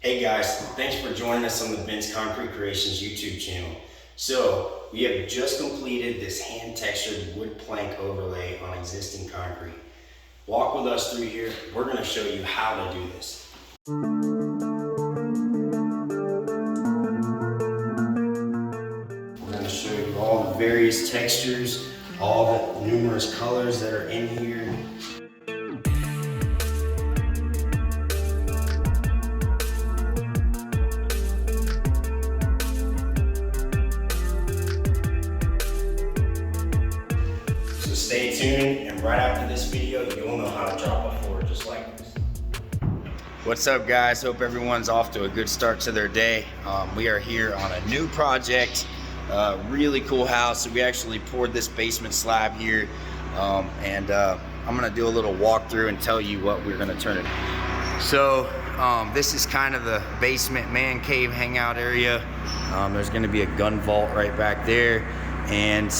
Hey guys, thanks for joining us on the Ben's Concrete Creations YouTube channel. So we have just completed this hand textured wood plank overlay on existing concrete. Walk with us through here. We're going to show you how to do this. We're going to show you all the various textures, all the numerous colors that are in here. So stay tuned, and right after this video, you'll know how to drop a floor just like this. What's up, guys? Hope everyone's off to a good start to their day. We are here on a new project, really cool house. So we actually poured this basement slab here, and I'm gonna do a little walkthrough and tell you what we're gonna turn it into. So this is kind of the basement man cave hangout area. There's gonna be a gun vault right back there, and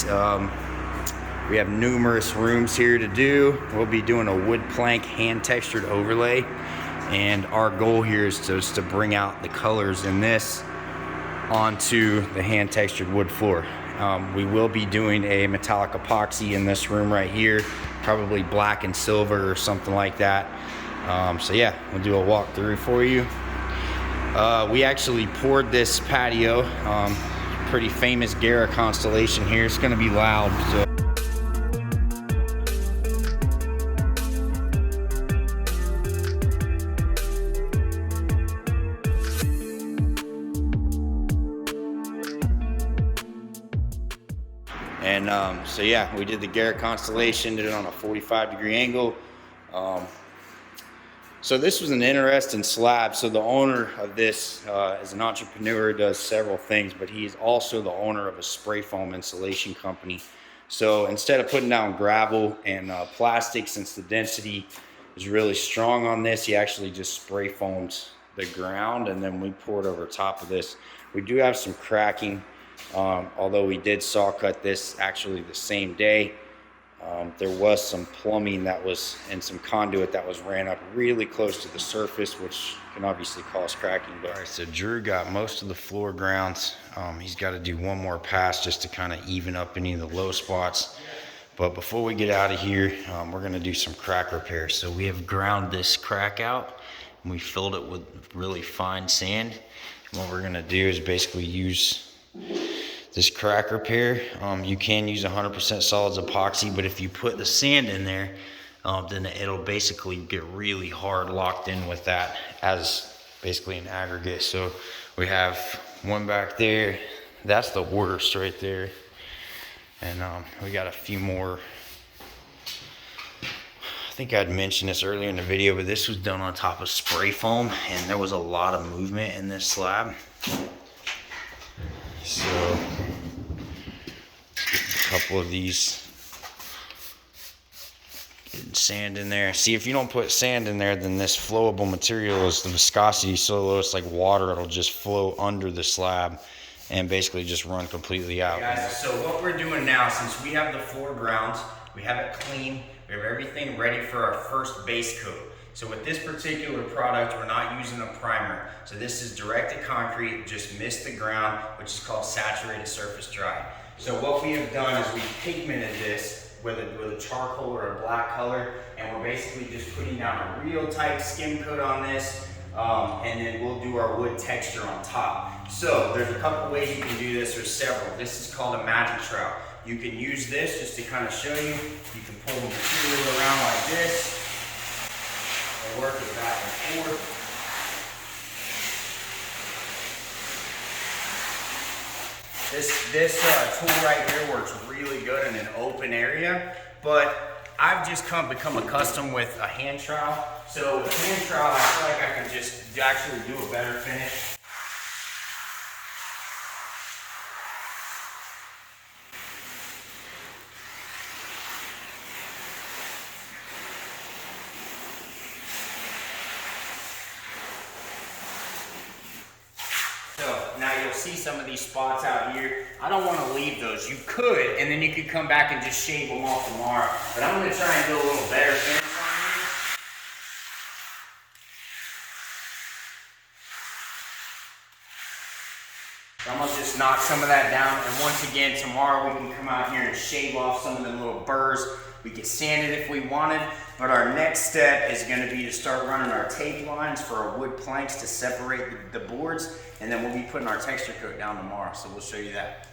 we have numerous rooms here to do. We'll be doing a wood plank hand textured overlay, and our goal here is just to bring out the colors in this onto the hand textured wood floor. We will be doing a metallic epoxy in this room right here, probably black and silver or something like that. So yeah, we'll do a walkthrough for you. We actually poured this patio, pretty famous Gara constellation here. It's gonna be loud. So. And so yeah, we did the Gara constellation, did it on a 45-degree angle. So this was an interesting slab. So the owner of this is an entrepreneur, does several things, but he's also the owner of a spray foam insulation company. So instead of putting down gravel and plastic, since the density is really strong on this, he actually just spray foamed the ground, and then we poured over top of this. We do have some cracking. Although we did saw cut this actually the same day. There was some plumbing that was, and some conduit that was ran up really close to the surface, which can obviously cause cracking. But all right, so Drew got most of the floor grounds. He's got to do one more pass just to kind of even up any of the low spots. But before we get out of here, we're going to do some crack repair. So we have ground this crack out, and we filled it with really fine sand. And what we're going to do is basically use this crack repair. You can use 100% solids epoxy, but if you put the sand in there, then it'll basically get really hard locked in with that as basically an aggregate. So we have one back there. That's the worst right there. And we got a few more. I think I'd mentioned this earlier in the video, but this was done on top of spray foam, and there was a lot of movement in this slab. So a couple of these, getting sand in there. See, if you don't put sand in there, then this flowable material is, the viscosity so low, it's like water. It'll just flow under the slab and basically just run completely out. Okay, guys, so what we're doing now, since we have the floor ground, we have it clean, we have everything ready for our first base coat. So with this particular product, we're not using a primer. So this is direct to concrete, just mist the ground, which is called saturated surface dry. So what we have done is we've pigmented this with a charcoal or a black color, and we're basically just putting down a real tight skim coat on this, and then we'll do our wood texture on top. So there's a couple ways you can do this, or several. This is called a magic trowel. You can use this just to kind of show you. You can pull the material around like this, work it back and forth. This tool right here works really good in an open area, but I've just become accustomed with a hand trowel. So with hand trowel, I feel like I can just actually do a better finish. Now you'll see some of these spots out here. I don't want to leave those. You could, and then you could come back and just shave them off tomorrow. But I'm going to try and do a little better finish on here. knock some of that down. And once again, tomorrow we can come out here and shave off some of them little burrs. We could sand it if we wanted, but our next step is going to be to start running our tape lines for our wood planks to separate the boards, and then we'll be putting our texture coat down tomorrow, so we'll show you that.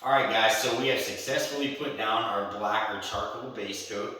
Alright guys, so we have successfully put down our black or charcoal base coat.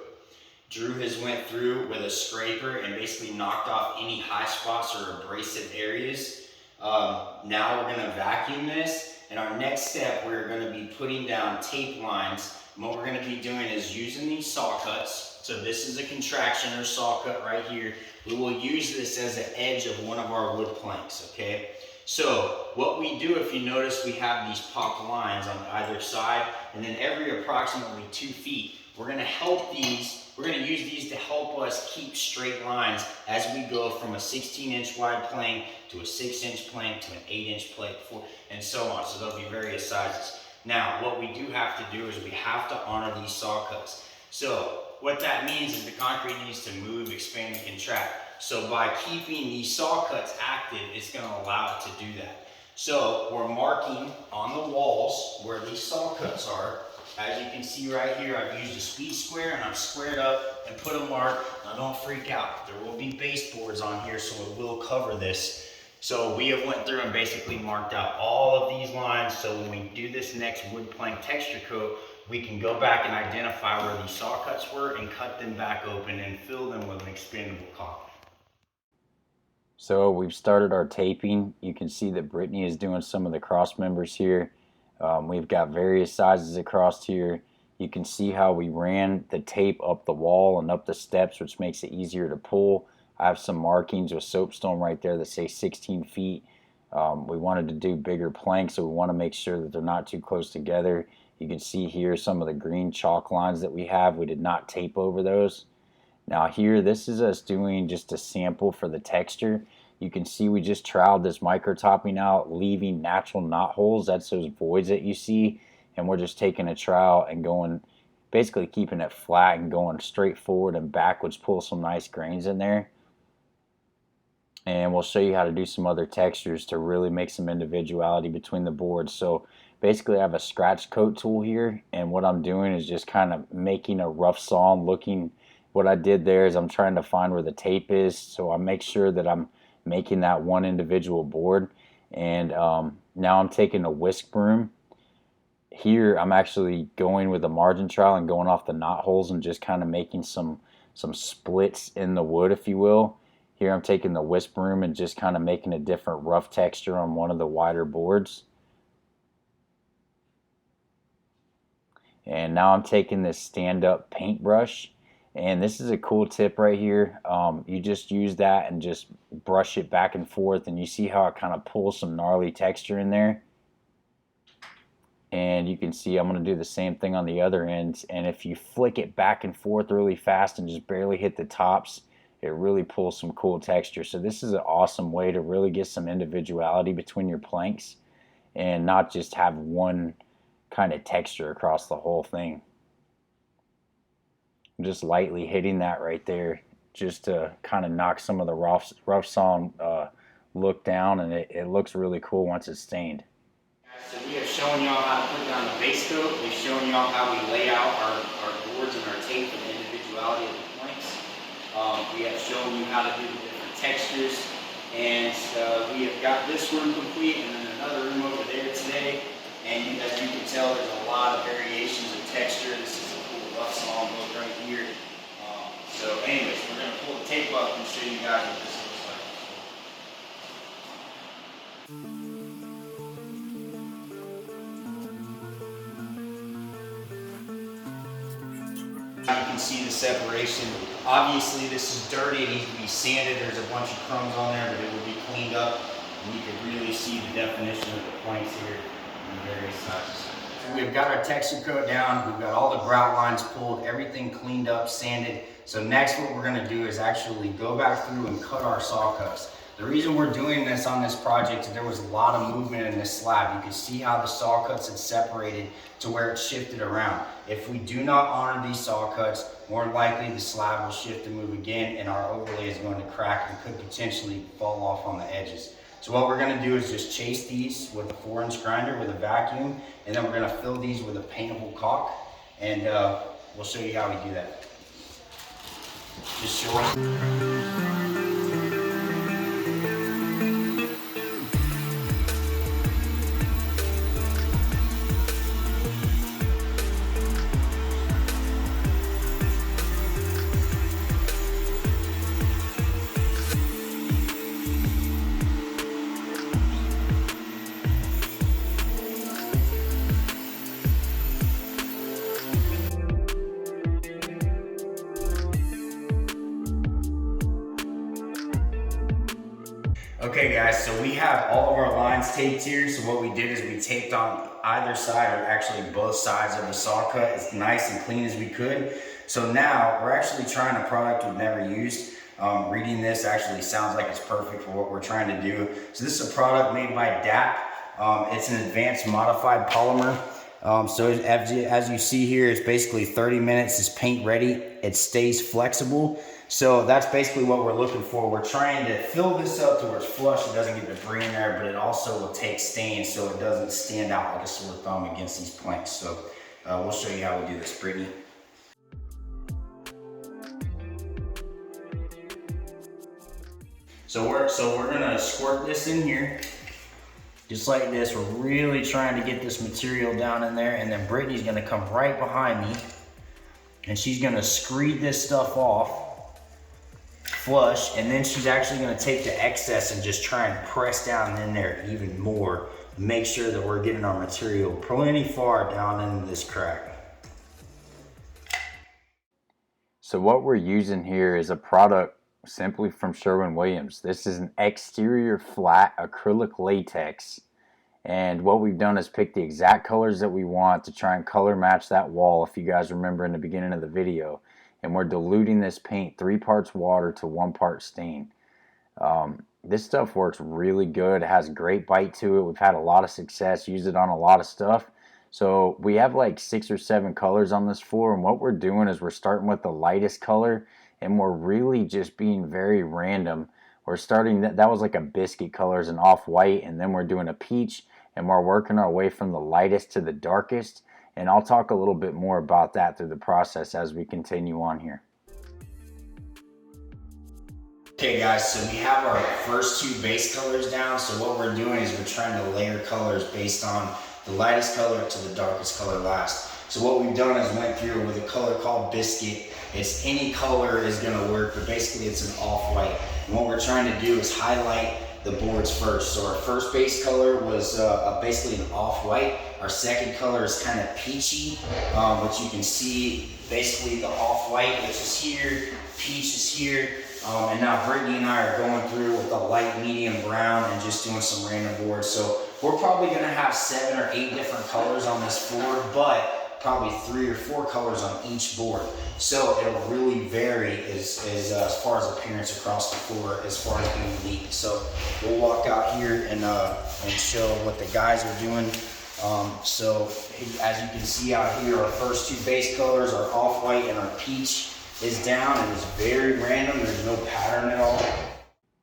Drew has went through with a scraper and basically knocked off any high spots or abrasive areas. Now we're going to vacuum this, and our next step we're going to be putting down tape lines. And what we're going to be doing is using these saw cuts. So this is a contraction or saw cut right here. We will use this as the edge of one of our wood planks, okay? So what we do, if you notice, we have these popped lines on either side, and then every approximately 2 feet, we're going to use these to help us keep straight lines as we go from a 16-inch wide plank to a 6-inch plank to an 8-inch plank, and so on. So there'll be various sizes. Now, what we do have to do is we have to honor these saw cuts. So what that means is the concrete needs to move, expand, and contract. So by keeping these saw cuts active, it's going to allow it to do that. So we're marking on the walls where these saw cuts are. As you can see right here, I've used a speed square and I've squared up and put a mark. Now don't freak out. There will be baseboards on here, so it will cover this. So we have went through and basically marked out all of these lines. So when we do this next wood plank texture coat, we can go back and identify where these saw cuts were and cut them back open and fill them with an expandable caulk. So we've started our taping. You can see that Brittany is doing some of the cross members here. We've got various sizes across here. You can see how we ran the tape up the wall and up the steps, which makes it easier to pull. I have some markings with soapstone right there that say 16 feet. We wanted to do bigger planks, so we want to make sure that they're not too close together. You can see here some of the green chalk lines that we have. We did not tape over those. Now here, this is us doing just a sample for the texture. You can see we just troweled this micro topping out, leaving natural knot holes. That's those voids that you see. And we're just taking a trowel and going, basically keeping it flat and going straight forward and backwards, pull some nice grains in there. And we'll show you how to do some other textures to really make some individuality between the boards. So basically I have a scratch coat tool here, and what I'm doing is just kind of making a rough sawn looking. What I did there is I'm trying to find where the tape is, so I make sure that I'm making that one individual board. And now I'm taking a whisk broom. Here I'm actually going with a margin trowel and going off the knot holes and just kind of making some splits in the wood, if you will. Here I'm taking the whisk broom and just kind of making a different rough texture on one of the wider boards. And now I'm taking this stand-up paintbrush, and this is a cool tip right here. You just use that and just brush it back and forth, and you see how it kind of pulls some gnarly texture in there. And you can see I'm going to do the same thing on the other end, and if you flick it back and forth really fast and just barely hit the tops, it really pulls some cool texture. So this is an awesome way to really get some individuality between your planks and not just have one kind of texture across the whole thing. I'm just lightly hitting that right there just to kind of knock some of the rough sawn look down, and it looks really cool once it's stained. So we have shown y'all how to put down the base coat. We've shown y'all how we lay out our boards and our tape and the individuality of the planks. We have shown you how to do the different textures, and we have got this room complete and then another room over there today. And as you can tell, there's a lot of variations of texture. This is a cool rough sawn look right here. So anyways, we're going to pull the tape up and show you guys what this looks like. You can see the separation. Obviously this is dirty, it needs to be sanded. There's a bunch of crumbs on there, but it will be cleaned up. And you can really see the definition of the planks here in various sizes. we've got our texture coat down, we've got all the grout lines pulled, everything cleaned up, sanded. So next what we're gonna do is actually go back through and cut our saw cuts. The reason we're doing this on this project is there was a lot of movement in this slab. You can see how the saw cuts had separated to where it shifted around. If we do not honor these saw cuts, more than likely the slab will shift and move again, and our overlay is going to crack and could potentially fall off on the edges. So what we're gonna do is just chase these with a 4-inch grinder with a vacuum, and then we're gonna fill these with a paintable caulk, and we'll show you how we do that. Just show us. Okay guys, so we have all of our lines taped here. So what we did is we taped on either side, or actually both sides of the saw cut, as nice and clean as we could. So now we're actually trying a product we've never used. Reading this actually sounds like it's perfect for what we're trying to do. So this is a product made by DAP. It's an advanced modified polymer. So as you see here, it's basically 30 minutes, it's paint ready. It stays flexible. So that's basically what we're looking for. We're trying to fill this up to where it's flush, it doesn't get debris in there, but it also will take stains so it doesn't stand out like a sore thumb against these planks. So we'll show you how we do this, Brittany. So we're gonna squirt this in here, just like this. We're really trying to get this material down in there, and then Brittany's gonna come right behind me, and she's gonna screed this stuff off, flush, and then she's actually gonna take the excess and just try and press down in there even more, make sure that we're getting our material plenty far down into this crack. So what we're using here is a product simply from Sherwin-Williams. This is an exterior flat acrylic latex, and what we've done is pick the exact colors that we want to try and color match that wall, if you guys remember in the beginning of the video. And we're diluting this paint 3 parts water to 1 part stain. This stuff works really good. It has great bite to it. We've had a lot of success, used it on a lot of stuff. So we have like 6 or 7 colors on this floor, and what we're doing is we're starting with the lightest color, and we're really just being very random. We're starting, that was like a biscuit color, is an off-white, and then we're doing a peach, and we're working our way from the lightest to the darkest. And I'll talk a little bit more about that through the process as we continue on here. Okay guys, so we have our first 2 base colors down. So what we're doing is we're trying to layer colors based on the lightest color to the darkest color last. So what we've done is went through with a color called biscuit. It's any color is gonna work, but basically it's an off-white. And what we're trying to do is highlight the boards first. So our first base color was basically an off-white. Our second color is kind of peachy, but you can see basically the off-white, which is here, peach is here, and now Brittany and I are going through with the light medium brown and just doing some random boards. So we're probably gonna have 7 or 8 different colors on this floor, but probably 3 or 4 colors on each board. So it'll really vary as far as appearance across the floor, as far as being neat. So we'll walk out here and show what the guys are doing. So as you can see out here, our first 2 base colors, our off-white and our peach, is down, and it's very random. There's no pattern at all.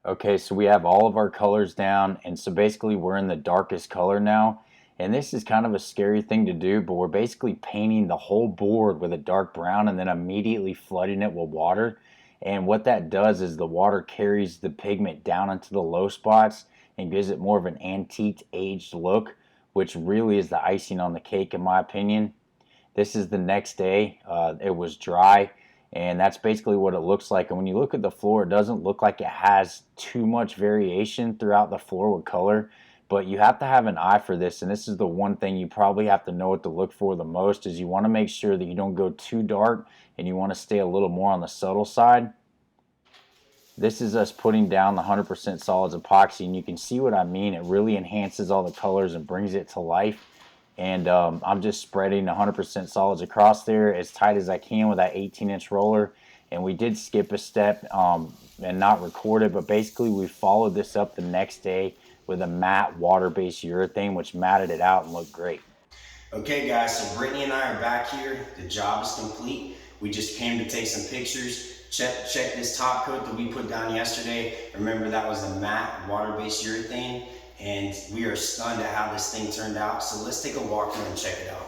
Okay, so we have all of our colors down, and so basically we're in the darkest color now. And this is kind of a scary thing to do, but we're basically painting the whole board with a dark brown and then immediately flooding it with water. And what that does is the water carries the pigment down into the low spots and gives it more of an antiqued, aged look, which really is the icing on the cake in my opinion. This is the next day. It was dry, and that's basically what it looks like. And when you look at the floor, it doesn't look like it has too much variation throughout the floor with color. But you have to have an eye for this, and this is the one thing you probably have to know what to look for the most, is you want to make sure that you don't go too dark and you want to stay a little more on the subtle side. This is us putting down the 100% solids epoxy, and you can see what I mean. It really enhances all the colors and brings it to life. and I'm just spreading 100% solids across there as tight as I can with that 18-inch roller. And we did skip a step and not record it, but basically we followed this up the next day with a matte water-based urethane, which matted it out and looked great. Okay guys, so Brittany and I are back here. The job is complete. We just came to take some pictures. Check this top coat that we put down yesterday. Remember, that was a matte water-based urethane, and we are stunned at how this thing turned out. So let's take a walk through and check it out.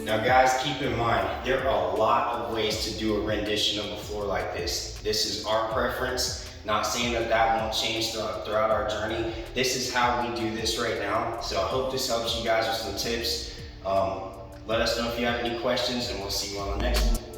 Now guys, keep in mind, there are a lot of ways to do a rendition of a floor like this. This is our preference, not saying that that won't change throughout our journey. This is how we do this right now. So I hope this helps you guys with some tips. Let us know if you have any questions, and we'll see you on the next one.